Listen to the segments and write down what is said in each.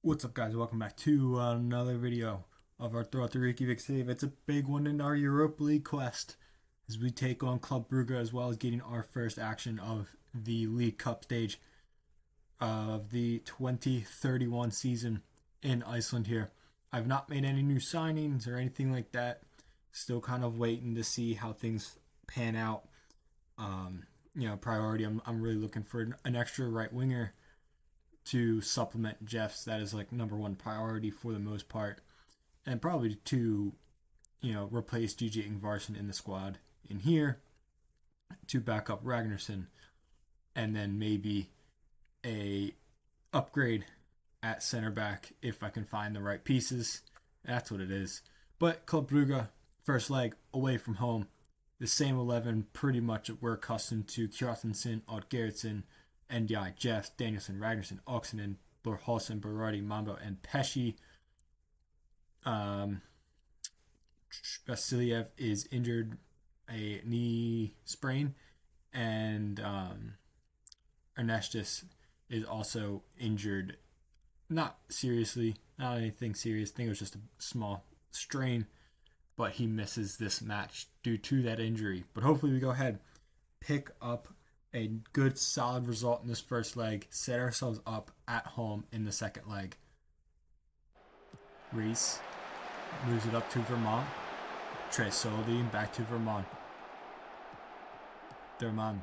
What's up, guys? Welcome back to another video of our Throttur Reykjavik save. It's a big one in our Europa League quest as we take on Club Brugge, as well as getting our first action of the League Cup stage of the 2031 season in Iceland here. I've not made any new signings or anything like that. Still kind of waiting to see how things pan out. Priority, I'm really looking for an extra right winger to supplement Jeff's. That is like number one priority for the most part, and probably to replace DJ Ingvarsson in the squad in here to back up Ragnarsson, and then maybe a upgrade at center back if I can find the right pieces. That's what it is. But Club Brugge, first leg away from home, the same 11 pretty much we're accustomed to. Kjartansson, Odd Gerritsen, NDI, Jeff, Danielson, Ragnarsson, Oxenen, Borholsen, Berardi, Mambo, and Pesci. Vasiliev is injured, a knee sprain, and Ernestus is also injured. Not seriously, not anything serious. I think it was just a small strain, but he misses this match due to that injury. But hopefully we go ahead, pick up a good solid result in this first leg, set ourselves up at home in the second leg. Reese moves it up to Vermont. Tresoldi back to Vermont. Derman.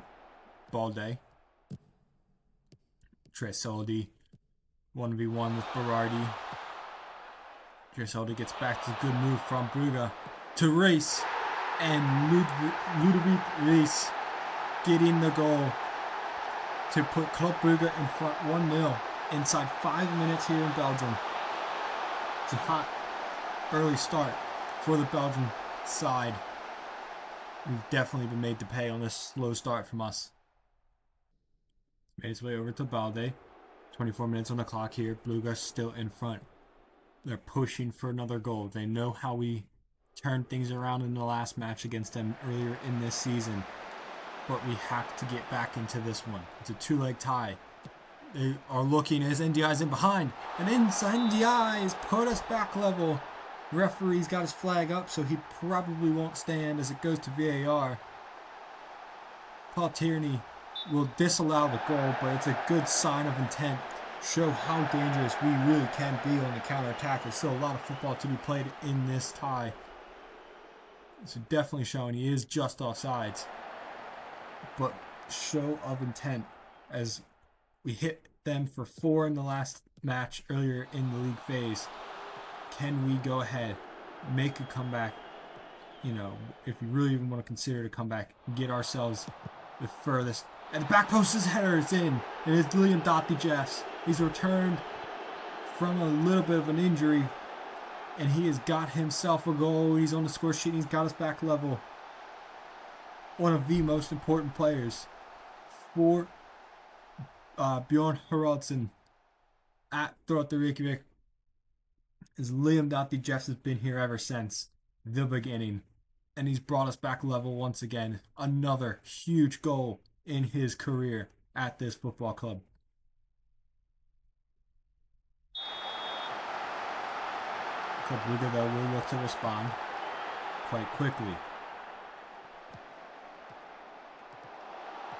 Balde. Tresoldi 1v1 with Berardi. Tresoldi gets back to a good move from Brugge to Reese, and Ludovic Reese getting the goal to put Club Brugge in front 1-0 inside 5 minutes here in Belgium. It's a hot early start for the Belgian side. We've definitely been made to pay on this slow start from us. Made its way over to Balde. 24 minutes on the clock here. Brugge still in front. They're pushing for another goal. They know how we turned things around in the last match against them earlier in this season. But we have to get back into this one. It's a two-leg tie. They are looking as NDI's in behind. And NDI has put us back level. Referee's got his flag up, so he probably won't stand as it goes to VAR. Paul Tierney will disallow the goal, but it's a good sign of intent. Show how dangerous we really can be on the counter-attack. There's still a lot of football to be played in this tie. So definitely showing he is just offsides. But show of intent as we hit them for 4 in the last match earlier in the league phase. Can we go ahead, make a comeback? If we really even want to consider a comeback, get ourselves the furthest. And the back post's header is in. It is Liam Dottie Jeffs. He's returned from a little bit of an injury, and he has got himself a goal. He's on the score sheet. He's got us back level. One of the most important players for Bjorn Haraldsson at Throttur Reykjavik is Liam Dottie Jeffs. Has been here ever since the beginning, and he's brought us back level once again. Another huge goal in his career at this football club. Club Brugge, though, will look to respond quite quickly.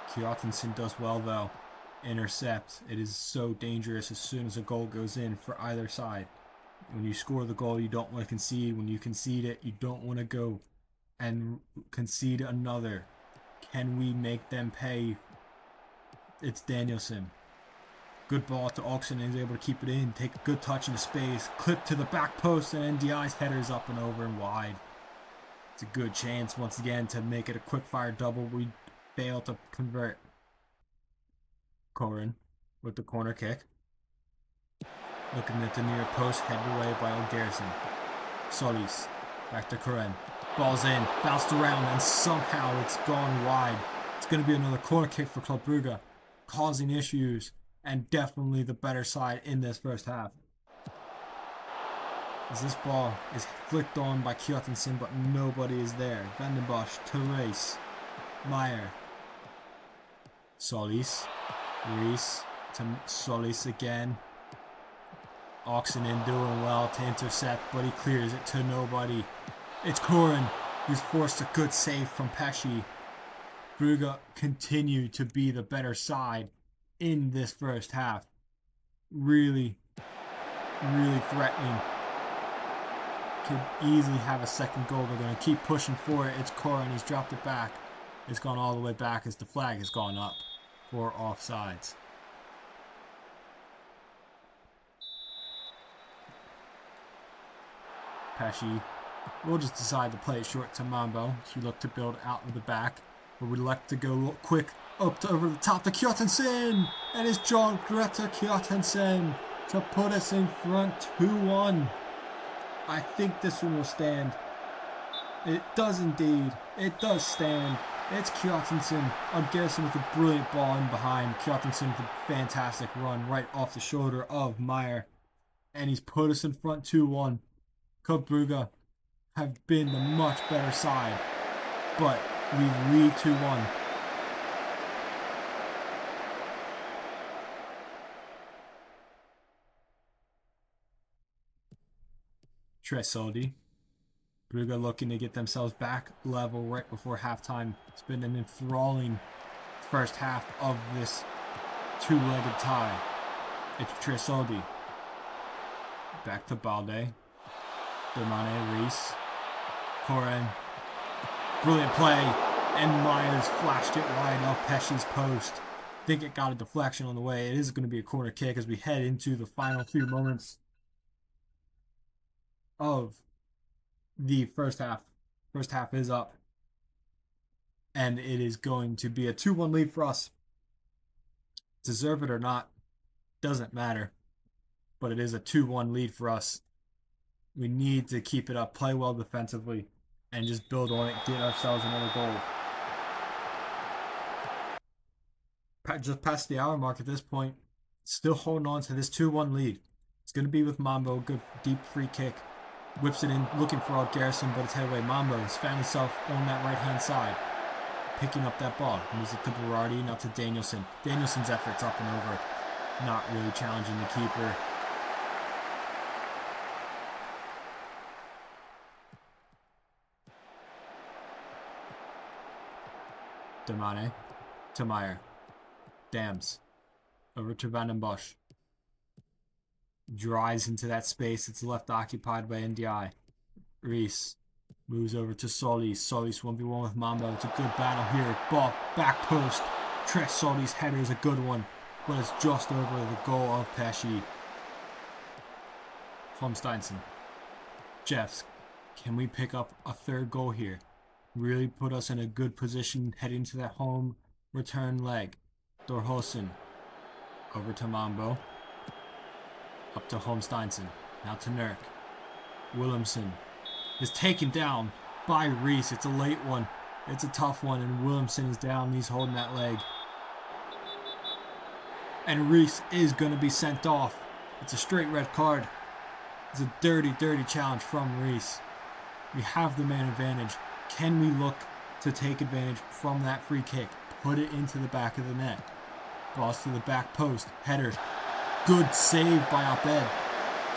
Kjartansson does well, though. Intercept. It is so dangerous as soon as a goal goes in for either side. When you score the goal, you don't want to concede. When you concede it, you don't want to go and concede another. Can we make them pay? It's Danielson. Good ball to Oxen, and he's able to keep it in. Take a good touch into space. Clip to the back post, and NDI's header's up and over and wide. It's a good chance once again to make it a quick fire double. We fail to convert. Corin with the corner kick. Looking at the near post, headed away by O'Garrison. Solis, back to Corin. Ball's in, bounced around, and somehow it's gone wide. It's going to be another corner kick for Club Brugge, causing issues, and definitely the better side in this first half. As this ball is flicked on by Kjartansson, but nobody is there. Vandenbosch to Reis. Meyer. Solis. Reese to Solis again. Oxenen doing well to intercept, but he clears it to nobody. It's Corin who's forced a good save from Pesci. Brugge continue to be the better side in this first half. Really, really threatening. Could easily have a second goal. They're going to keep pushing for it. It's Corin. He's dropped it back. It's gone all the way back as the flag has gone up for offsides. Pesci will just decide to play it short to Mambo. He looked to build out of the back, but would like to go quick up to over the top to Kjartansson, and it's John Greta Kjartansson to put us in front 2-1. I think this one will stand. It does indeed. It does stand. It's Kjartansson on Gerson with a brilliant ball in behind. Kjartansson with a fantastic run right off the shoulder of Meyer, and he's put us in front 2-1. Club Brugge have been the much better side, but we lead 2-1. Tresoldi. Brugge looking to get themselves back level right before halftime. It's been an enthralling first half of this two-legged tie. It's Tresoldi. Back to Balde. Domane, Reese, Corin, brilliant play, and Myers flashed it wide off Pesci's post. I think it got a deflection on the way. It is going to be a corner kick as we head into the final few moments of the first half. First half is up, and it is going to be a 2-1 lead for us. Deserve it or not, doesn't matter, but it is a 2-1 lead for us. We need to keep it up, play well defensively, and just build on it, get ourselves another goal. Just past the hour mark at this point, still holding on to this 2-1 lead. It's going to be with Mambo, good deep free kick. Whips it in, looking for Odd Garrison, but it's headed away. Mambo has found himself on that right-hand side, picking up that ball. Moves it to Berardi, now to Danielson. Danielson's efforts up and over, not really challenging the keeper. Domane to Meyer. Dams. Over to Van den Bosch. Drives into that space. It's left occupied by NDI. Reese moves over to Solis. Solis 1v1 with Mambo. It's a good battle here. Ball back post. Tres Solis' header is a good one, but it's just over the goal of Pesci. Holmsteinson. Jeffs. Can we pick up a third goal here? Really put us in a good position heading to that home return leg. Dorhosen. Over to Mambo. Up to Holmsteinson. Now to Nurk. Williamson is taken down by Reese. It's a late one. It's a tough one, and Williamson is down. He's holding that leg. And Reese is going to be sent off. It's a straight red card. It's a dirty, dirty challenge from Reese. We have the man advantage. Can we look to take advantage from that free kick? Put it into the back of the net. Balls to the back post. Header. Good save by Abed.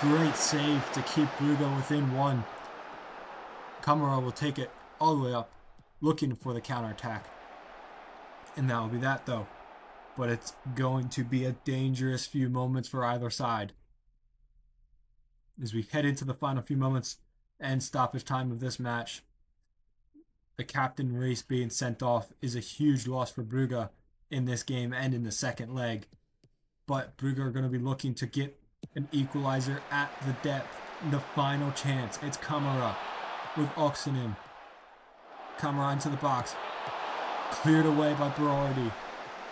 Great save to keep Brugge within one. Kamara will take it all the way up, looking for the counterattack. And that will be that, though. But it's going to be a dangerous few moments for either side. As we head into the final few moments and stoppage time of this match, the captain Reese being sent off is a huge loss for Brugge in this game and in the second leg. But Brugge are going to be looking to get an equalizer at the depth. The final chance. It's Kamara with Oxenen. Kamara into the box. Cleared away by Berardi.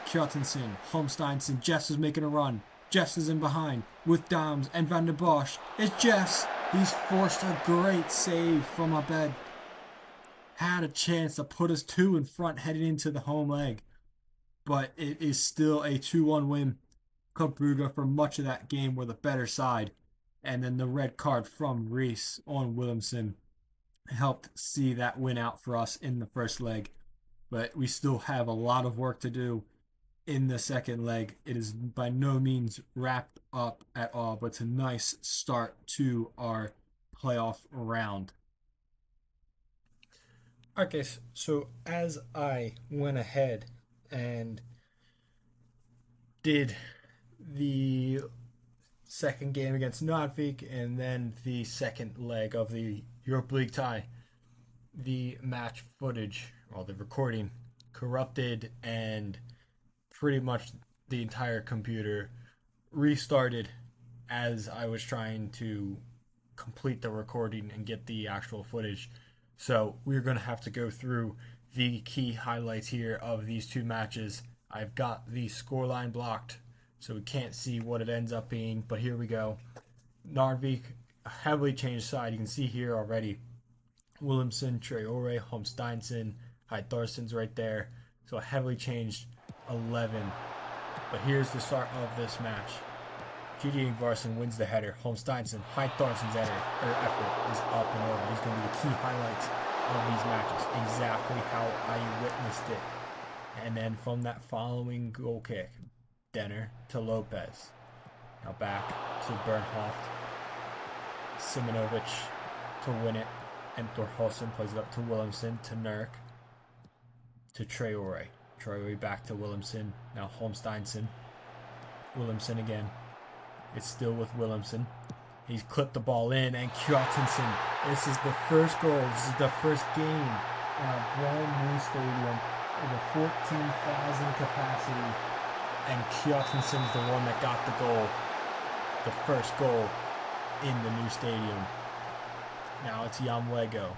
Kjartansson, Holmsteinson. Jeffs is making a run. Jeffs is in behind with Dams and Van der Bosch. It's Jeffs. He's forced a great save from Abed. Had a chance to put us two in front heading into the home leg. But it is still a 2-1 win. Club Brugge for much of that game were the better side. And then the red card from Reese on Williamson helped see that win out for us in the first leg. But we still have a lot of work to do in the second leg. It is by no means wrapped up at all, but it's a nice start to our playoff round. Okay, so as I went ahead and did the second game against Nordvik and then the second leg of the Europa League tie, the match footage, or the recording, corrupted, and pretty much the entire computer restarted as I was trying to complete the recording and get the actual footage. So we're going to have to go through the key highlights here of these two matches. I've got the scoreline blocked, so we can't see what it ends up being, but here we go. Narvik, heavily changed side. You can see here already. Williamson, Traore, Holmsteinson, Hytharson's right there. So a heavily changed 11. But here's the start of this match. Gigi Ingvarsson wins the header. Holmsteinson, Hytharson's effort is up and over. These are going to be the key highlights of these matches. Exactly how I witnessed it. And then from that following goal kick, Denner to Lopez. Now back to Bernhoft. Simonovic to win it. And Thorholsen plays it up to Williamson, to Nurk, to Traore. Traore back to Williamson. Now Holmsteinson. Williamson again. It's still with Williamson. He's clipped the ball in, and Kjartansson. This is the first goal. This is the first game in a brand new stadium with a 14,000 capacity. And Kjartansson's the one that got the goal. The first goal in the new stadium. Now it's Yamwego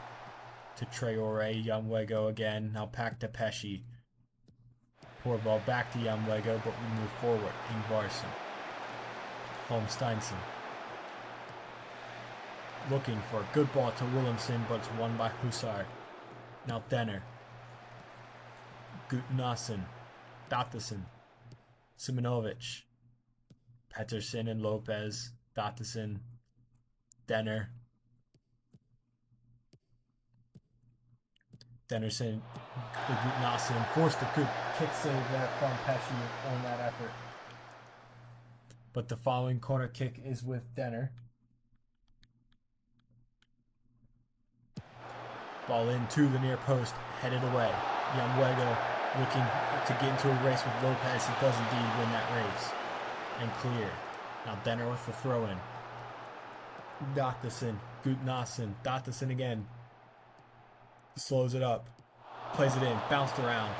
to Traore. Yamwego again. Now back to Pesci. Poor ball back to Yamwego, but we move forward. Ingvarsson. Holmsteinson. Looking for a good ball to Williamson, but it's won by Hussar. Now Denner. Gutnason. Dattason. Simonovic. Pettersson and Lopez. Dattason. Denner. Dennerson, Gutnason forced a good kick save there from Pesci on that effort. But the following corner kick is with Denner. Ball into the near post, headed away. Yamwego looking to get into a race with Lopez. He does indeed win that race. And clear. Now Denner with the throw in. Dattason, Gutnason, Dattason again. Slows it up, plays it in, bounced around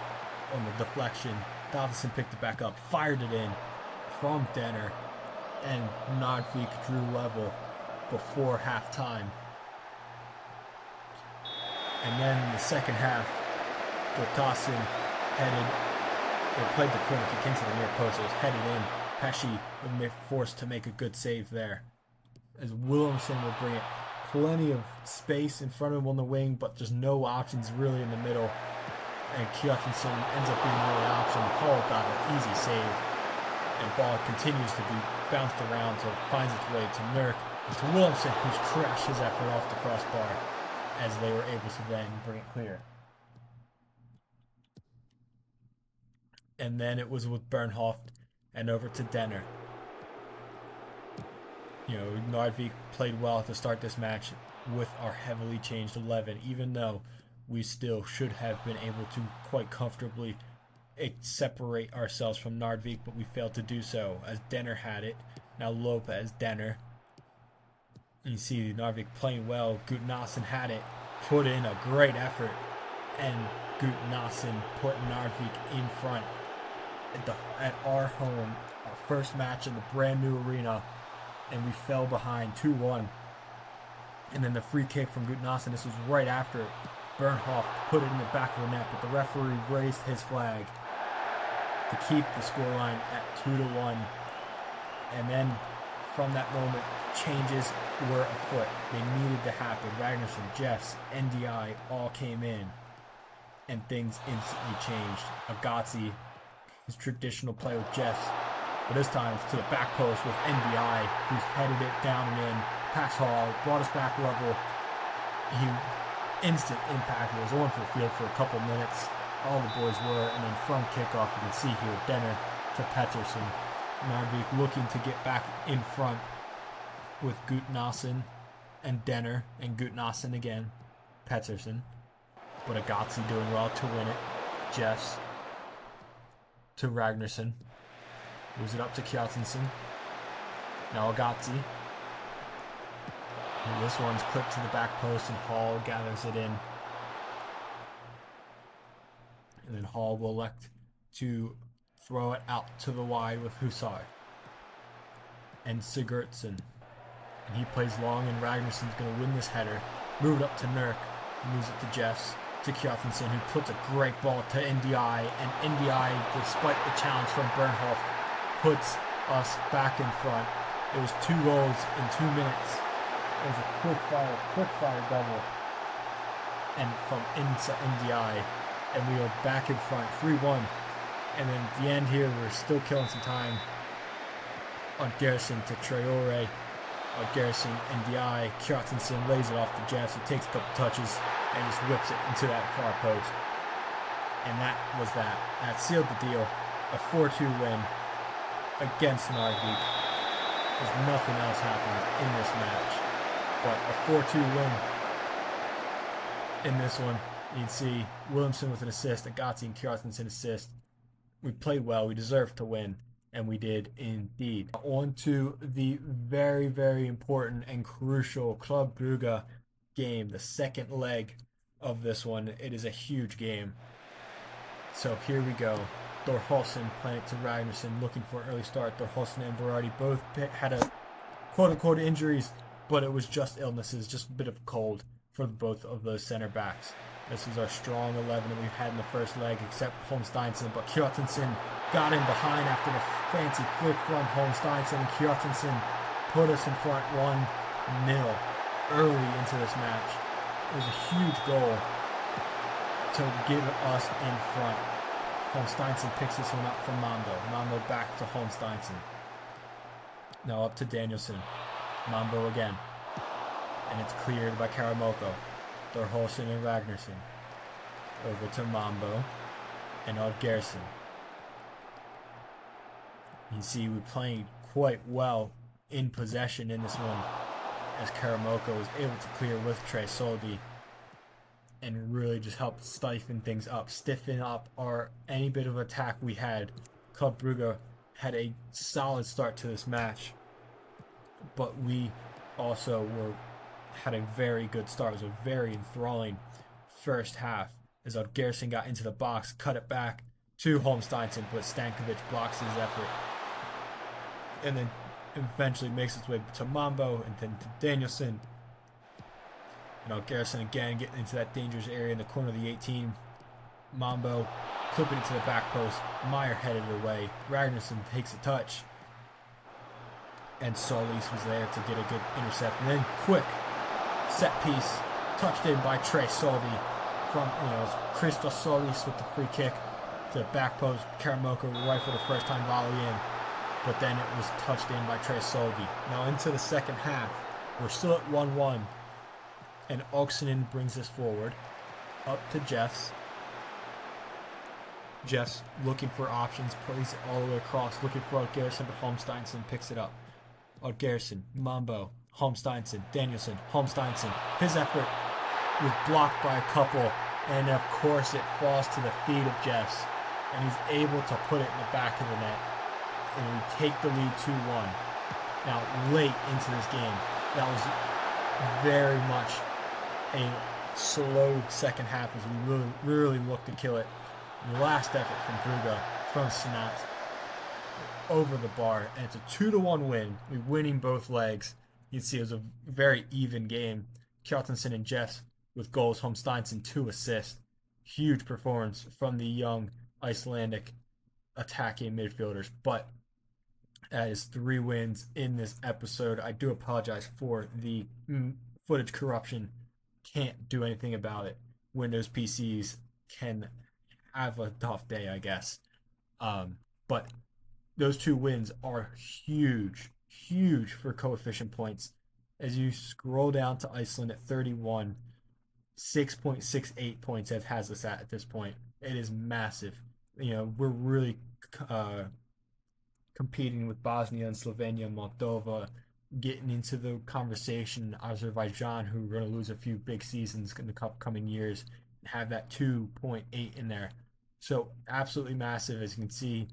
on the deflection. Dattason picked it back up, fired it in from Denner, and Nordvik drew level before halftime. And then in the second half, Dattason played the corner kick into the near post. It was headed in. Pesci was forced to make a good save there, as Williamson will bring it. Plenty of space in front of him on the wing, but just no options really in the middle. And Kjartansson ends up being the only option. Paul got an easy save. And ball continues to be bounced around until it finds its way to Nurk and to Williamson, who's crashed his effort off the crossbar as they were able to then bring it clear. And then it was with Bernhoft and over to Denner. You know, Nordvik played well to start this match with our heavily changed 11, even though we still should have been able to quite comfortably separate ourselves from Nordvik, but we failed to do so as Denner had it. Now Lopez, Denner. You see Nordvik playing well. Gutnason had it, put in a great effort, and Gutnason put Nordvik in front at our home, our first match in the brand new arena. And we fell behind 2-1. And then the free kick from Gutnason, this was right after Bernhoft put it in the back of the net, but the referee raised his flag to keep the scoreline at 2-1. And then from that moment, changes were afoot. They needed to happen. Ragnarsson, Jeffs, NDI all came in, and things instantly changed. Agazzi, his traditional play with Jeffs, but this time it's to the back post with NDI, who's headed it down and in. Pass Hall, brought us back level. Instant impact. He was on for the field for a couple minutes. All the boys were, and then from kickoff, you can see here Denner to Pettersson. Narvik looking to get back in front with Gutnason and Denner and Gutnason again. Pettersson. But Agazzi doing well to win it. Jeffs to Ragnarsson. Moves it up to Kjartansson. Now Agazzi. And this one's clipped to the back post and Hall gathers it in. And then Hall will elect to throw it out to the wide with Hussar. And Sigurdsson. And he plays long and Ragnarsson's going to win this header. Move it up to Nurk. Moves it to Jeffs. To Kjartansson, who puts a great ball to NDI. And NDI, despite the challenge from Bernhoff, puts us back in front. It was 2 goals in 2 minutes. It was a quick fire double. And from inside NDI. And we are back in front, 3-1. And then at the end here, we're still killing some time. On Garrison to Traore. On Garrison, NDI. Kjartansson lays it off to Jeffs. He takes a couple touches and just whips it into that far post. And that was that. That sealed the deal. A 4-2 win against Narvik. As nothing else happened in this match. But a 4-2 win in this one. You can see Williamson with an assist, Agazzi and Kjartansson assist. We played well. We deserved to win. And we did indeed. On to the very, very important and crucial Club Brugge game, the second leg of this one. It is a huge game. So here we go. Thorholsen playing it to Ragnarsson, looking for an early start. Thorholsen and Berardi both had a quote-unquote injuries, but it was just illnesses, just a bit of cold for both of those center backs. This is our strong 11 that we've had in the first leg, except Holmsteinsen, but Kjartansson got in behind after the fancy flick from Holmsteinsen, and Kjartansson put us in front 1-0 early into this match. It was a huge goal to give us in front. Holmsteinsen picks this one up from Mambo. Mambo back to Holmsteinsen. Now up to Danielson. Mambo again. And it's cleared by Karamoko. Thorholsen and Ragnarsson. Over to Mambo and Odd Garrison. You see we're playing quite well in possession in this one, as Karamoko was able to clear with Trey Soldi and really just help stiffen things up, stiffen up any bit of attack we had. Club Brugge had a solid start to this match, but we also had a very good start. It was a very enthralling first half as Odd Garrison got into the box, cut it back to Holmsteinsen, but Stankovic blocks his effort. And then eventually makes its way to Mambo and then to Danielson. And Garrison again getting into that dangerous area in the corner of the 18. Mambo clipping it to the back post. Meyer headed away. Ragnarsson takes a touch. And Solis was there to get a good intercept. And then quick set piece touched in by Trey Soldi from Christos Solis with the free kick to the back post. Karamoko right for the first time volley in. But then it was touched in by Trey Soldi. Now into the second half. We're still at 1-1. And Oksinen brings this forward. Up to Jeffs. Jeffs looking for options. Plays it all the way across. Looking for Odd Garrison, but Holmsteinsen picks it up. Odd Garrison, Mambo, Holmsteinsen, Danielson, Holmsteinsen. His effort was blocked by a couple. And of course it falls to the feet of Jeffs. And he's able to put it in the back of the net. And we take the lead 2-1. Now, late into this game, that was very much a slow second half as we really looked to kill it. The last effort from Brugge, from Sinat, over the bar, and it's a 2-1 win. We're winning both legs. You can see it was a very even game. Kjartansson and Jeffs with goals, Holmsteinsen 2 assists. Huge performance from the young Icelandic attacking midfielders, but that is 3 wins in this episode. I do apologize for the footage corruption. Can't do anything about it. Windows PCs can have a tough day, I guess. But those 2 wins are huge for coefficient points. As you scroll down to Iceland at 31, 6.68 points has us at this point. It is massive. We're really competing with Bosnia and Slovenia and Moldova, getting into the conversation, Azerbaijan, who are going to lose a few big seasons in the coming years, and have that 2.8 in there. So absolutely massive, as you can see.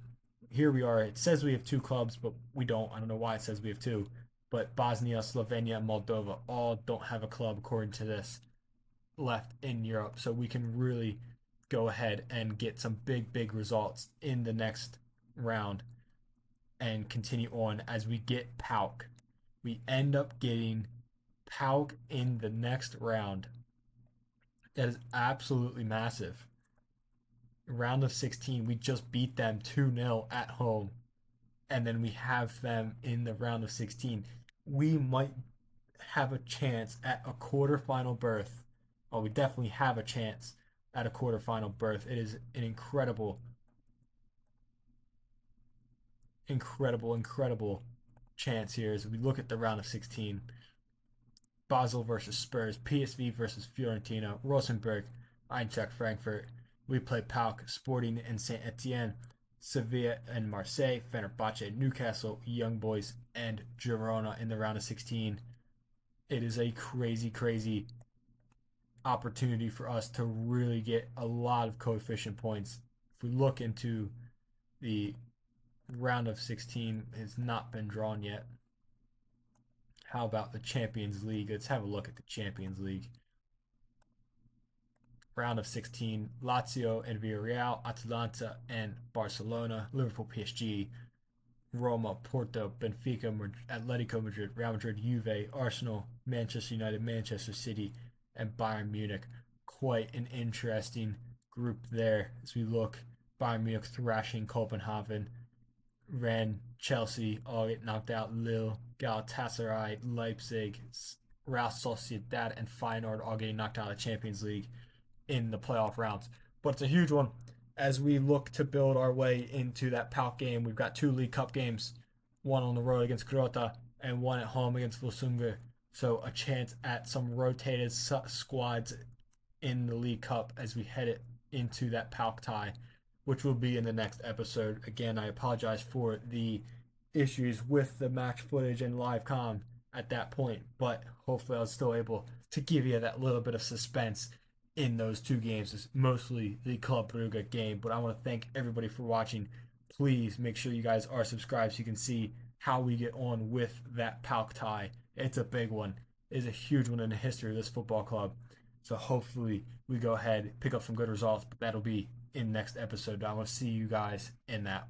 Here we are. It says we have two clubs, but we don't. I don't know why it says we have two. But Bosnia, Slovenia, and Moldova all don't have a club according to this left in Europe. So we can really go ahead and get some big, big results in the next round and continue on as we get PAOK. We end up getting PAOK in the next round. That is absolutely massive. Round of 16, we just beat them 2-0 at home, and then we have them in the round of 16. We might have a chance at a quarterfinal berth. Well, we definitely have a chance at a quarterfinal berth. It is an incredible, incredible chance here as we look at the round of 16. Basel versus Spurs, PSV versus Fiorentina, Rosenborg, Eintracht Frankfurt. We play PAOK, Sporting, and Saint Etienne, Sevilla and Marseille, Fenerbahce, Newcastle, Young Boys, and Girona in the round of 16. It is a crazy, crazy opportunity for us to really get a lot of coefficient points. If we look into the round of 16, it has not been drawn yet. How about the Champions League? Let's have a look at the Champions League. Round of 16, Lazio and Villarreal, Atalanta and Barcelona, Liverpool, PSG, Roma, Porto, Benfica, Atletico Madrid, Real Madrid, Juve, Arsenal, Manchester United, Manchester City, and Bayern Munich. Quite an interesting group there as we look. Bayern Munich thrashing Copenhagen, Rennes, Chelsea all get knocked out. Lille, Galatasaray, Leipzig, Real Sociedad, and Feyenoord all getting knocked out of the Champions League in the playoff rounds. But it's a huge one as we look to build our way into that PAOK game. We've got two League Cup games, one on the road against Grota and one at home against Volsunga. So a chance at some rotated squads in the League Cup as we head it into that PAOK tie, which will be in the next episode. Again, I apologize for the issues with the match footage and live com at that point, but hopefully I was still able to give you that little bit of suspense in those two games. It's mostly the Club Brugge game, but I want to thank everybody for watching. Please make sure you guys are subscribed so you can see how we get on with that PAOK tie. It's a big one. It's a huge one in the history of this football club. So hopefully we go ahead, pick up some good results, but that'll be in next episode. I want to see you guys in that.